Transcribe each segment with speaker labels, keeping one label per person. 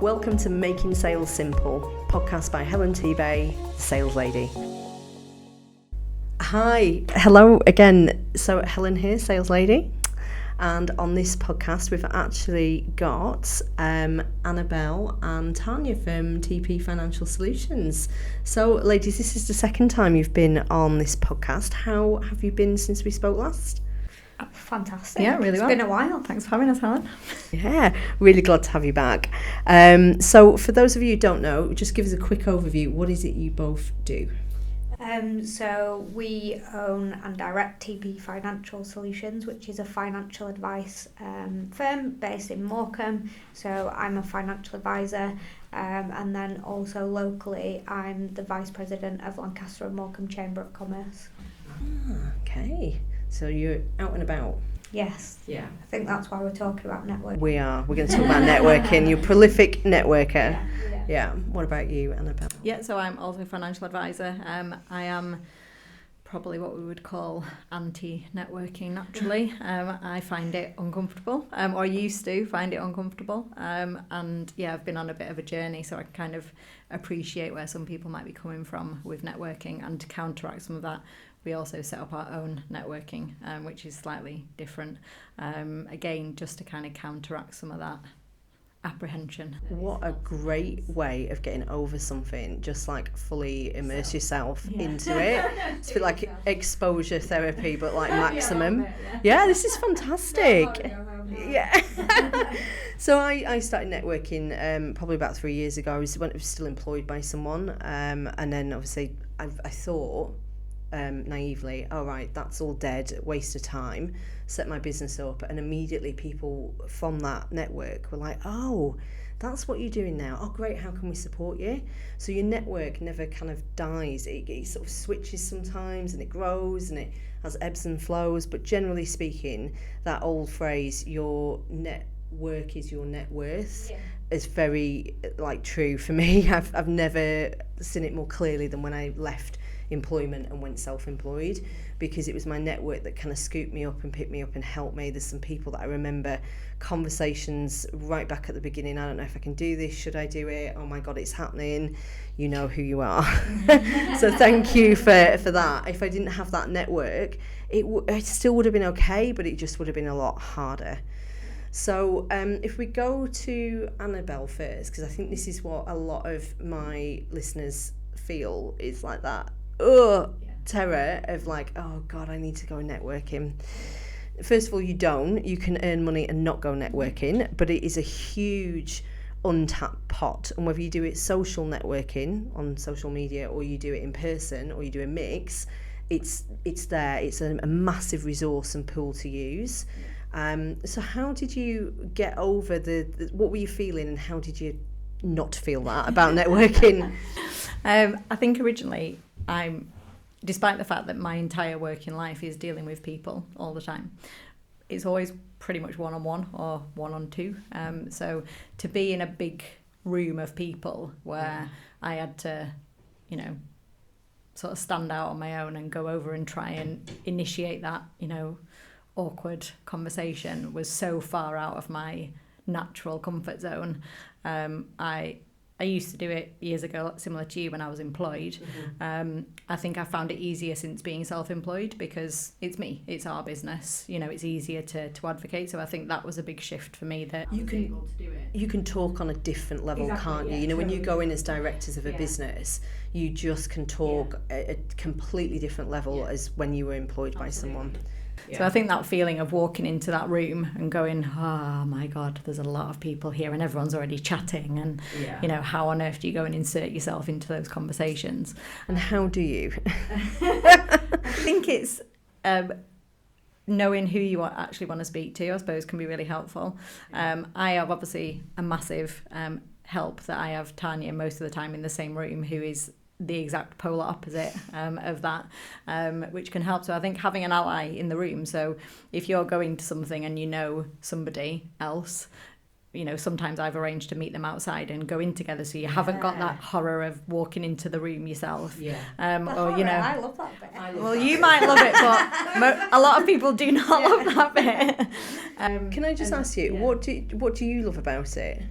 Speaker 1: Welcome to Making Sales Simple, podcast by Helen T-Bay, Sales Lady. Hi, hello again. So Helen here, Sales Lady. And on this podcast, we've actually got Annabelle and Tanya from TP Financial Solutions. So ladies, this is the second time you've been on this podcast. How have you been since we spoke last?
Speaker 2: Fantastic.
Speaker 3: Yeah, really well.
Speaker 2: It's been a while.
Speaker 3: Thanks for having us, Helen.
Speaker 1: Yeah, really glad to have you back. So for those of you who don't know, just give us a quick overview. What is it you both do?
Speaker 2: So we own and direct TP Financial Solutions, which is a financial advice firm based in Morecambe. So I'm a financial advisor, and then also locally I'm the Vice President of Lancaster and Morecambe Chamber of Commerce.
Speaker 1: Okay, so you're out and about.
Speaker 2: Yes.
Speaker 1: Yeah.
Speaker 2: I think that's why we're talking about networking.
Speaker 1: We are. We're going to talk about networking. You're a prolific networker.
Speaker 2: Yeah.
Speaker 1: Yeah. What about you, Annabelle?
Speaker 3: Yeah, so I'm also a financial advisor. I am probably what we would call anti-networking naturally. I find it uncomfortable, or used to find it uncomfortable. And yeah, I've been on a bit of a journey, so I kind of appreciate where some people might be coming from with networking. And to counteract some of that, we also set up our own networking, which is slightly different. Again, just to kind of counteract some of that apprehension.
Speaker 1: What a great way of getting over something, just like fully immerse yourself into it. It's a bit like exposure therapy, but like maximum. Yeah, this is fantastic. Yeah. So I started networking probably about 3 years ago. I was still employed by someone, and then obviously I thought naively, all right, that's all dead, waste of time, set my business up, and immediately people from that network were like, oh, that's what you're doing now, oh great, how can we support you? So your network never kind of dies, it sort of switches sometimes and it grows and it has ebbs and flows, but generally speaking, that old phrase, your network is your net worth, is very like true for me. I've never seen it more clearly than when I left employment and went self-employed, because it was my network that kind of scooped me up and picked me up and helped me. There's some people that I remember conversations right back at the beginning, I don't know if I can do this, should I do it, oh my god, it's happening, you know who you are. So thank you for that. If I didn't have that network, it still would have been okay, but it just would have been a lot harder. So if we go to Annabelle first, because I think this is what a lot of my listeners feel, is like that terror of like, oh god, I need to go networking. First of all, you can earn money and not go networking, but it is a huge untapped pot, and whether you do it social networking on social media or you do it in person or you do a mix, it's there. It's a massive resource and pool to use. So how did you get over the what were you feeling, and how did you not feel that about networking?
Speaker 3: I think originally despite the fact that my entire working life is dealing with people all the time, it's always pretty much one-on-one or one-on-two. So to be in a big room of people where I had to, sort of stand out on my own and go over and try and initiate that, awkward conversation was so far out of my natural comfort zone. I used to do it years ago, similar to you, when I was employed. I think I found it easier since being self-employed because it's me, it's our business. It's easier to advocate. So I think that was a big shift for me, that I was able to do it. You
Speaker 1: can talk on a different level, can't you? When you go in as directors of a business, you just can talk at a completely different level as when you were employed by someone.
Speaker 3: So I think that feeling of walking into that room and going, oh my God, there's a lot of people here and everyone's already chatting, and how on earth do you go and insert yourself into those conversations?
Speaker 1: And how do you?
Speaker 3: I think it's knowing who you actually want to speak to, I suppose, can be really helpful. I have obviously a massive help that I have Tanya most of the time in the same room, who is the exact polar opposite of that, which can help. So I think having an ally in the room, so if you're going to something and you know somebody else, sometimes I've arranged to meet them outside and go in together, so you haven't got that horror of walking into the room yourself.
Speaker 2: I love that bit.
Speaker 3: You might love it, but a lot of people do not love that bit.
Speaker 1: Can I just ask you, what do you love about it?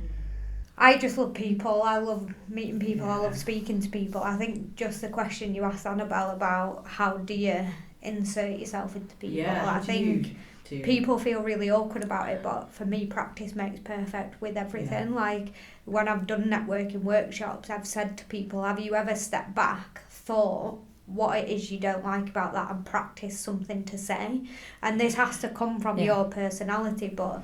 Speaker 2: I just love people. I love meeting people. I love speaking to people. I think just the question you asked Annabelle about how do you insert yourself into people, I think people feel really awkward about it, but for me practice makes perfect with everything. Like when I've done networking workshops, I've said to people, have you ever stepped back, thought what it is you don't like about that and practice something to say? And this has to come from your personality, but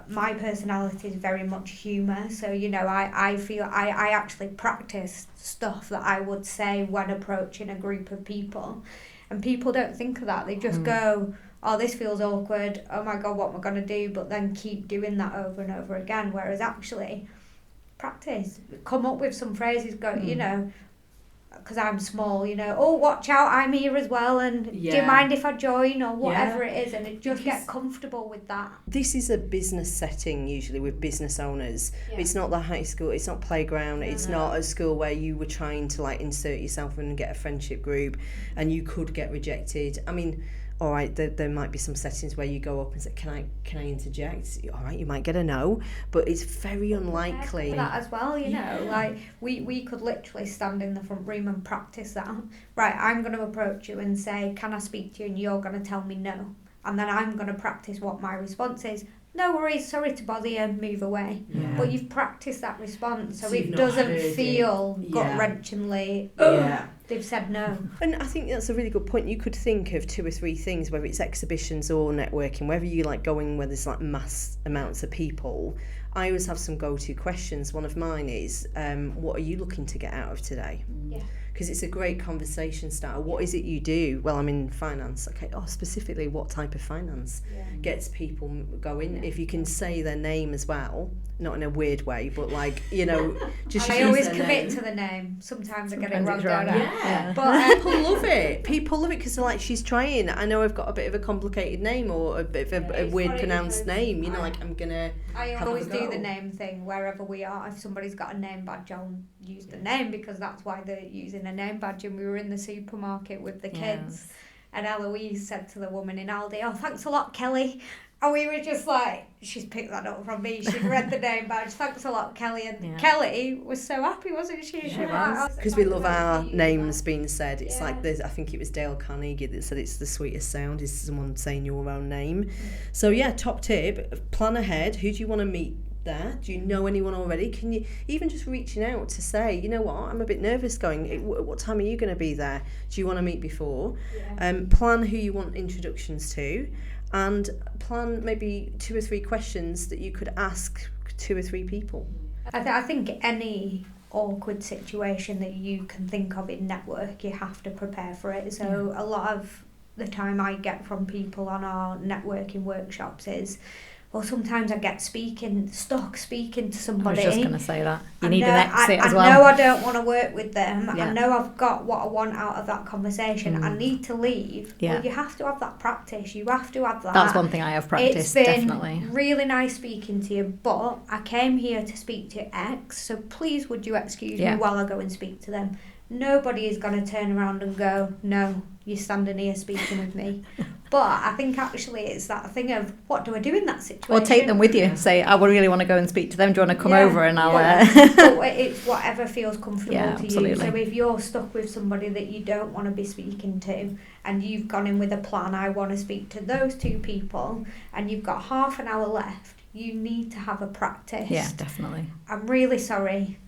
Speaker 2: my personality is very much humour, so I feel I actually practice stuff that I would say when approaching a group of people, and people don't think of that. They just go, oh, this feels awkward, oh my god, what am I going to do? But then keep doing that over and over again, whereas actually practice, come up with some phrases, go because I'm small, oh, watch out, I'm here as well, and do you mind if I join, or whatever it is, and it just get comfortable with that.
Speaker 1: This is a business setting usually with business owners. It's not the high school, it's not playground, it's not a school where you were trying to like insert yourself and get a friendship group and you could get rejected. I mean, all right, there might be some settings where you go up and say, can I interject? All right, you might get a no, but it's very unlikely.
Speaker 2: That as well, like we could literally stand in the front room and practice that. Right, I'm going to approach you and say, can I speak to you? And you're going to tell me no. And then I'm going to practice what my response is. No worries, sorry to bother you, move away. But you've practiced that response, so it doesn't feel gut-wrenchingly, they've said no.
Speaker 1: And I think that's a really good point. You could think of 2 or 3 things, whether it's exhibitions or networking, whether you like going where there's like mass amounts of people. I always have some go-to questions. One of mine is, what are you looking to get out of today? Because it's a great conversation starter. What is it you do? Well, I'm in finance. Okay, specifically what type of finance gets people going? If you can say their name as well, not in a weird way, but like, just
Speaker 2: I always commit to the name. Sometimes I get it wrong.
Speaker 1: But people love it. People love it because they're like, she's trying. I know I've got a bit of a complicated name or a bit of a weird pronounced name. Like I'm gonna.
Speaker 2: I always do the name thing wherever we are. If somebody's got a name badge, I'll use the name because that's why they're using a name badge. And we were in the supermarket with the kids, and Eloise said to the woman in Aldi, "Oh, thanks a lot, Kelly." And we were just like, she's picked that up from me. She'd read the name badge. Thanks a lot, Kelly. And Kelly was so happy, wasn't she? She was.
Speaker 1: Because we love our names being said. It's like, I think it was Dale Carnegie that said it's the sweetest sound is someone saying your own name. So top tip, plan ahead. Who do you want to meet there? Do you know anyone already? Can you even just reaching out to say, you know what, I'm a bit nervous going, what time are you going to be there? Do you want to meet before? Plan who you want introductions to. And plan maybe 2 or 3 questions that you could ask 2 or 3 people.
Speaker 2: I think any awkward situation that you can think of in network, you have to prepare for it. So a lot of the time I get from people on our networking workshops is, well, sometimes I get stuck speaking to somebody.
Speaker 3: I was just going to say that. You need an exit as well.
Speaker 2: I know I don't want to work with them. I know I've got what I want out of that conversation. I need to leave. Well, you have to have that practice. You have to have that.
Speaker 3: That's one thing I have practiced, definitely.
Speaker 2: It's been really nice speaking to you, but I came here to speak to X, so please would you excuse me while I go and speak to them? Nobody is going to turn around and go, no, you're standing here speaking with me. But I think actually it's that thing of, what do I do in that situation?
Speaker 3: Or take them with you. Say, I would really want to go and speak to them. Do you want to come over and I'll...
Speaker 2: But it's whatever feels comfortable to
Speaker 3: absolutely.
Speaker 2: you. So if you're stuck with somebody that you don't want to be speaking to, and you've gone in with a plan, I want to speak to those 2 people, and you've got half an hour left, you need to have a practice.
Speaker 3: Yeah, definitely.
Speaker 2: I'm really sorry.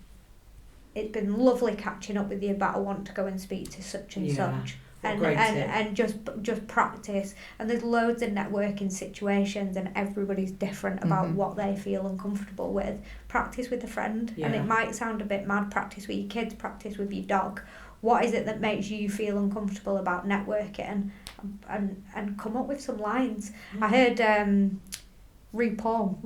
Speaker 2: It's been lovely catching up with you, but I want to go and speak to such and such. And just practice. And there's loads of networking situations and everybody's different about what they feel uncomfortable with. Practice with a friend, and it might sound a bit mad, practice with your kids, practice with your dog. What is it that makes you feel uncomfortable about networking? And come up with some lines. I heard RuPaul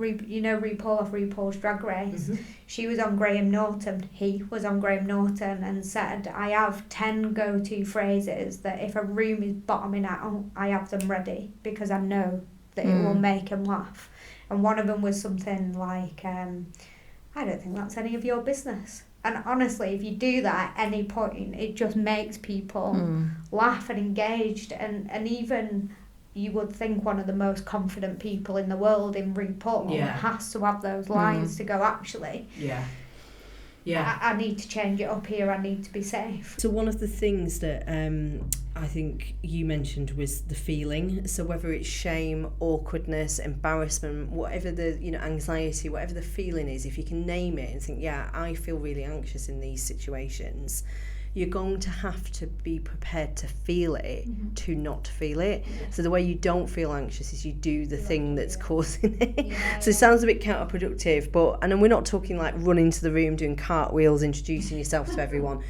Speaker 2: of RuPaul's Drag Race. She was on Graham Norton. He was on Graham Norton and said, I have 10 go-to phrases that if a room is bottoming out, I have them ready because I know that it will make them laugh. And one of them was something like, I don't think that's any of your business. And honestly, if you do that at any point, it just makes people laugh and engaged. And even you would think one of the most confident people in the world in RuPaul has to have those lines to go, actually, I need to change it up here, I need to be safe.
Speaker 1: So one of the things that I think you mentioned was the feeling. So whether it's shame, awkwardness, embarrassment, whatever the, anxiety, whatever the feeling is, if you can name it and think, yeah, I feel really anxious in these situations, you're going to have to be prepared to feel it, to not feel it. So the way you don't feel anxious is you do the thing that's causing it. So it sounds a bit counterproductive, and we're not talking like running to the room, doing cartwheels, introducing yourself to everyone.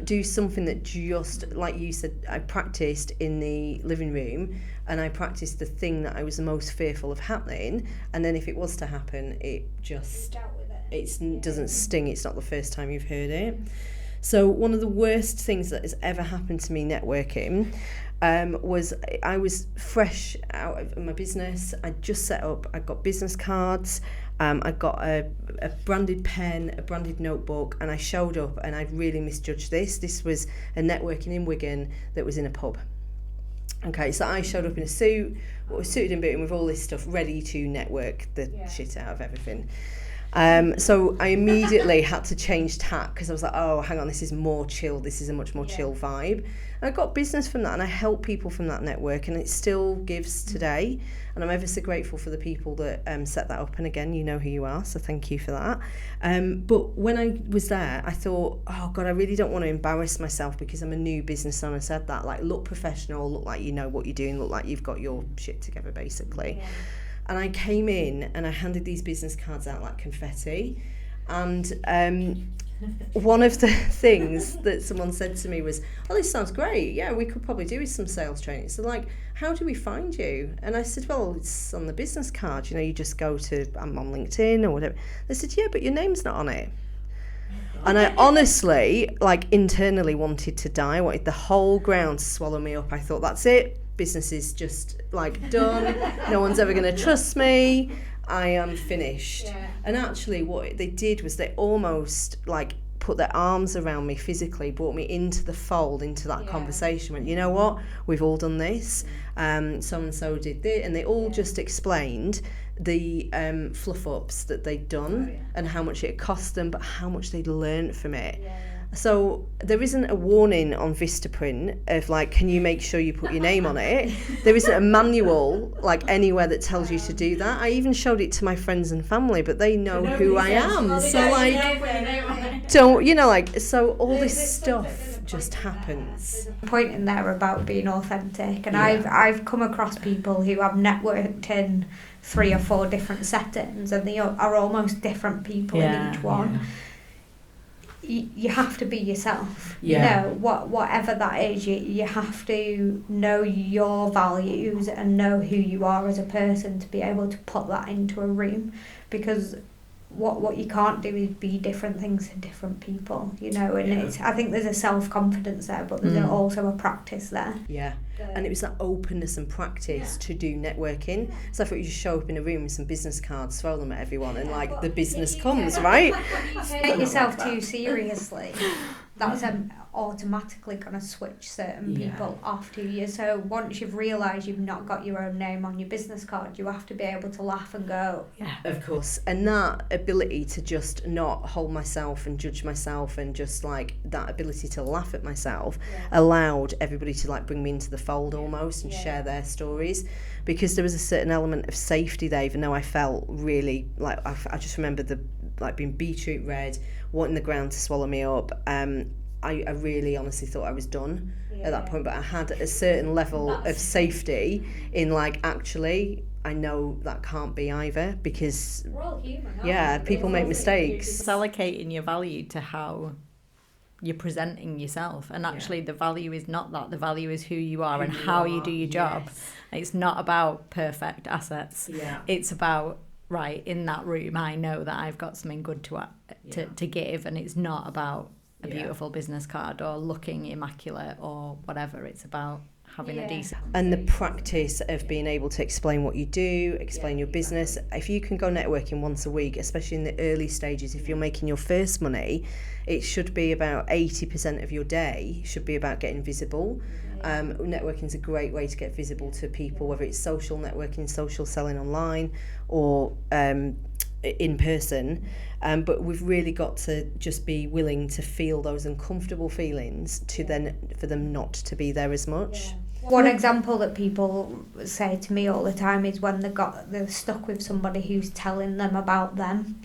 Speaker 1: Do something that, just like you said, I practiced in the living room, and I practiced the thing that I was the most fearful of happening, and then if it was to happen, it just doesn't sting. It's not the first time you've heard it. So one of the worst things that has ever happened to me networking was I was fresh out of my business. I just set up, I got business cards, I got a branded pen, a branded notebook, and I showed up, and I'd really misjudged this. This was a networking in Wigan that was in a pub. Okay, so I showed up in a suit, suited and booted with all this stuff, ready to network the shit out of everything. So I immediately had to change tack, because I was like, oh, hang on, this is more chill. This is a much more chill vibe. And I got business from that, and I help people from that network, and it still gives today. And I'm ever so grateful for the people that set that up. And again, you know who you are, so thank you for that. But when I was there, I thought, oh God, I really don't want to embarrass myself, because I'm a new business owner. I said that, like, look professional, look like you know what you're doing, look like you've got your shit together, basically. Yeah. And I came in and I handed these business cards out like confetti. And one of the things that someone said to me was, oh, this sounds great. Yeah, we could probably do with some sales training. So like, how do we find you? And I said, well, it's on the business card. You just go to, I'm on LinkedIn or whatever. They said, yeah, but your name's not on it. And I honestly, like, internally wanted to die. I wanted the whole ground to swallow me up. I thought, that's it. Business is just like done. No one's ever going to trust me. I am finished. Yeah. And actually what they did was they almost like put their arms around me physically, brought me into the fold, into that conversation, went, you know what, we've all done this, so and so did this, and they all just explained the fluff ups that they'd done and how much it cost them, but how much they'd learned from it. So there isn't a warning on Vistaprint of like, can you make sure you put your name on it? There isn't a manual like anywhere that tells you to do that. I even showed it to my friends and family, but they know who I am. So like, so all this stuff just happens.
Speaker 2: Point in there about being authentic, and I've come across people who have networked in 3 or 4 different settings, and they are almost different people in each one. You have to be yourself. Whatever that is, you have to know your values and know who you are as a person to be able to put that into a room, because what you can't do is be different things to different people, and I think there's a self-confidence there, but there's also a practice there.
Speaker 1: And it was that openness and practice to do networking. So I thought you just show up in a room with some business cards, throw them at everyone, and like the business comes, right?
Speaker 2: Take yourself too seriously, that's automatically going to switch certain people off to you. So once you've realised you've not got your own name on your business card, you have to be able to laugh and go,
Speaker 1: of course. And that ability to just not hold myself and judge myself, and just like that ability to laugh at myself allowed everybody to like bring me into the fold almost and share their stories, because there was a certain element of safety there, even though I felt really like I just remember being beetroot red, wanting the ground to swallow me up. I really honestly thought I was done at that point, but I had a certain level of safety in like, actually I know that can't be either, because
Speaker 2: we're all human,
Speaker 1: people make mistakes.
Speaker 3: It's allocating your value to how you're presenting yourself, and actually the value is not that. The value is who you are and how you do your job. It's not about perfect assets. It's about, right, in that room I know that I've got something good to give, and it's not about a beautiful business card or looking immaculate or whatever. It's about having a decent...
Speaker 1: And the practice of being able to explain what you do, explain your business. If you can go networking once a week, especially in the early stages, if you're making your first money, it should be about 80% of your day should be about getting visible. Networking is a great way to get visible to people, whether it's social networking, social selling online, or in person. But we've really got to just be willing to feel those uncomfortable feelings to then for them not to be there as much.
Speaker 2: One example that people say to me all the time is when they're stuck with somebody who's telling them about them,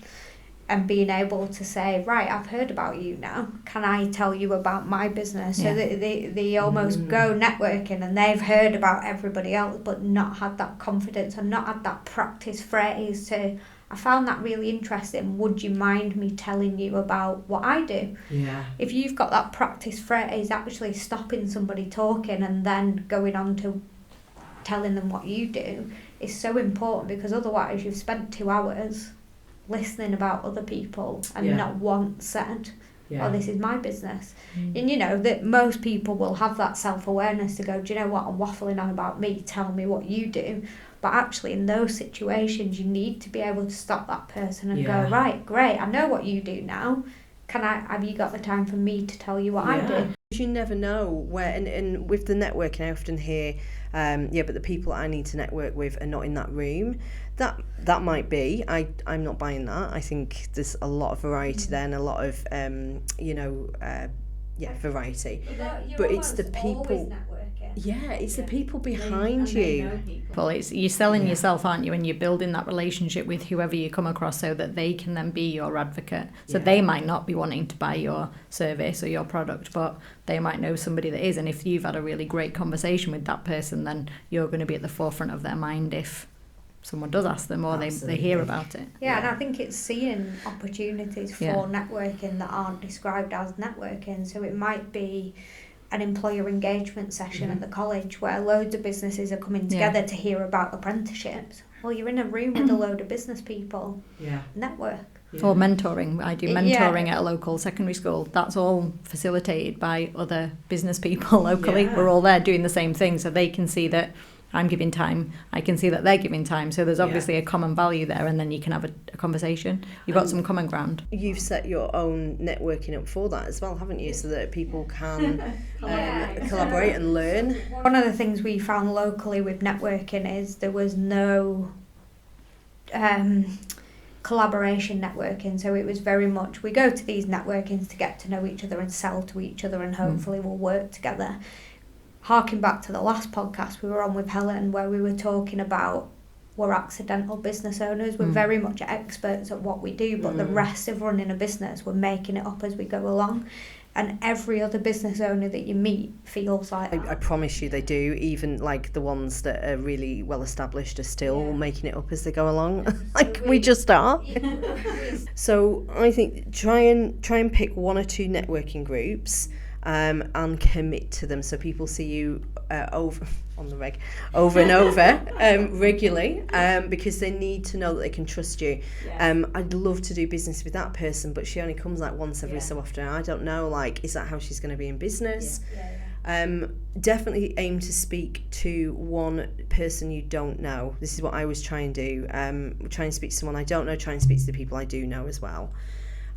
Speaker 2: and being able to say, right, I've heard about you now, can I tell you about my business? So they almost go networking and they've heard about everybody else but not had that confidence and not had that practice phrase to, I found that really interesting, would you mind me telling you about what I do?
Speaker 1: Yeah.
Speaker 2: If you've got that practice phrase, actually stopping somebody talking and then going on to telling them what you do is so important, because otherwise you've spent 2 hours listening about other people and not once said, oh, this is my business. And you know that most people will have that self-awareness to go, do you know what, I'm waffling on about me, tell me what you do. But actually in those situations you need to be able to stop that person and go, right, great, I know what you do now, have you got the time for me to tell you what I do?
Speaker 1: You never know where, and with the networking I often hear, but the people I need to network with are not in that room. That might be, I'm not buying that. I think there's a lot of variety there and a lot of variety. But it's the people. Yeah, it's the people behind you.
Speaker 3: Well, you're selling yourself, aren't you? And you're building that relationship with whoever you come across so that they can then be your advocate. So they might not be wanting to buy your service or your product, but they might know somebody that is. And if you've had a really great conversation with that person, then you're going to be at the forefront of their mind if someone does ask them or they hear about it.
Speaker 2: Yeah, and I think it's seeing opportunities for networking that aren't described as networking. So it might be an employer engagement session at the college where loads of businesses are coming together to hear about apprenticeships. Well, you're in a room with a load of business people. Network.
Speaker 3: Or mentoring. I do mentoring at a local secondary school. That's all facilitated by other business people locally. We're all there doing the same thing, so they can see that I'm giving time, I can see that they're giving time, so there's obviously a common value there, and then you can have a conversation. You've got some common ground.
Speaker 1: You've set your own networking up for that as well, haven't you, so that people can collaborate and learn.
Speaker 2: One of the things we found locally with networking is there was no collaboration networking, so it was very much we go to these networkings to get to know each other and sell to each other and hopefully we'll work together. Harking back to the last podcast we were on with Helen, where we were talking about we're accidental business owners. We're very much experts at what we do, but the rest of running a business, we're making it up as we go along. And every other business owner that you meet feels like that.
Speaker 1: I promise you they do. Even like the ones that are really well established are still making it up as they go along. We just are. So I think try and pick 1 or 2 networking groups. And commit to them so people see you over and over regularly, because they need to know that they can trust you. I'd love to do business with that person, but she only comes like once every so often. I don't know, like, is that how she's going to be in business? Definitely aim to speak to one person you don't know. This is what I always try and do. Try and speak to someone I don't know, try and speak to the people I do know as well.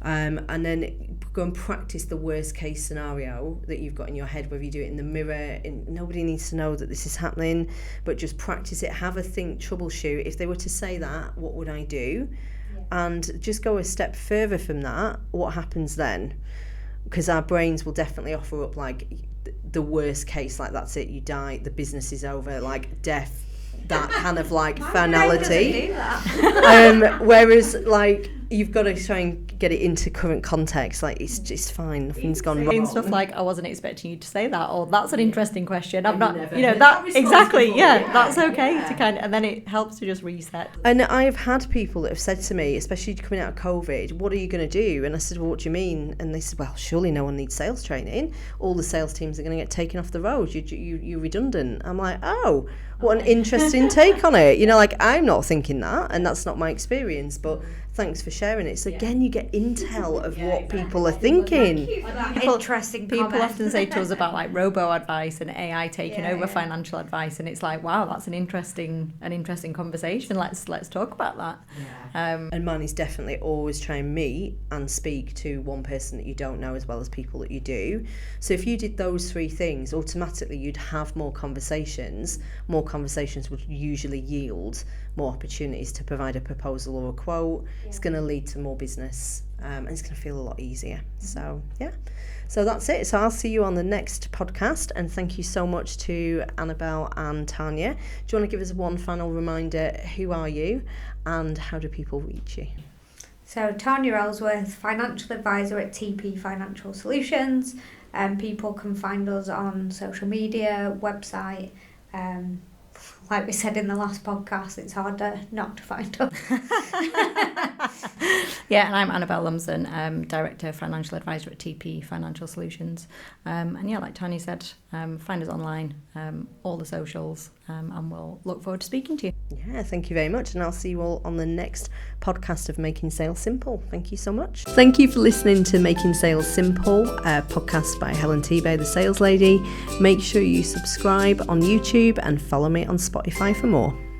Speaker 1: And then go and practice the worst case scenario that you've got in your head, whether you do it in the mirror. Nobody needs to know that this is happening, but just practice it, have a think, troubleshoot. If they were to say that, what would I do? And just go a step further from that, what happens then? Because our brains will definitely offer up like the worst case, like that's it, you die, the business is over, like death, that kind of like finality. Whereas like you've got to try and get it into current context, like it's just fine, nothing's gone wrong.
Speaker 3: Stuff like, I wasn't expecting you to say that, or that's an interesting question, I've not, that exactly, that's okay to kind of, and then it helps to just reset.
Speaker 1: And I've had people that have said to me, especially coming out of COVID, what are you going to do? And I said, well, what do you mean? And they said, well, surely no one needs sales training, all the sales teams are going to get taken off the road, you're redundant. I'm like, oh, what an interesting take on it. Like, I'm not thinking that, and that's not my experience, but thanks for sharing it. So again, you get intel of what people are thinking.
Speaker 2: Interesting
Speaker 3: People
Speaker 2: comment.
Speaker 3: often say to us about like robo-advice and AI taking over financial advice, and it's like, wow, that's an interesting conversation. Let's talk about that.
Speaker 1: And mine is definitely always try and meet and speak to one person that you don't know as well as people that you do. So if you did those 3 things, automatically you'd have more conversations. More conversations would usually yield more opportunities to provide a proposal or a quote. It's going to lead to more business, and it's going to feel a lot easier. So so that's it. So I'll see you on the next podcast, and thank you so much to Annabelle and Tanya. Do you want to give us one final reminder? Who are you and how do people reach you?
Speaker 2: So Tanya Ellsworth, financial advisor at TP Financial Solutions. People can find us on social media, website. Like we said in the last podcast, it's harder not to find us.
Speaker 3: Yeah, and I'm Annabelle Lumsden, Director of Financial Advisor at TP Financial Solutions. And yeah, like Tanya said, find us online, all the socials, and we'll look forward to speaking to you.
Speaker 1: Yeah, thank you very much. And I'll see you all on the next podcast of Making Sales Simple. Thank you so much. Thank you for listening to Making Sales Simple, a podcast by Helen Tebay, the sales lady. Make sure you subscribe on YouTube and follow me on Spotify for more.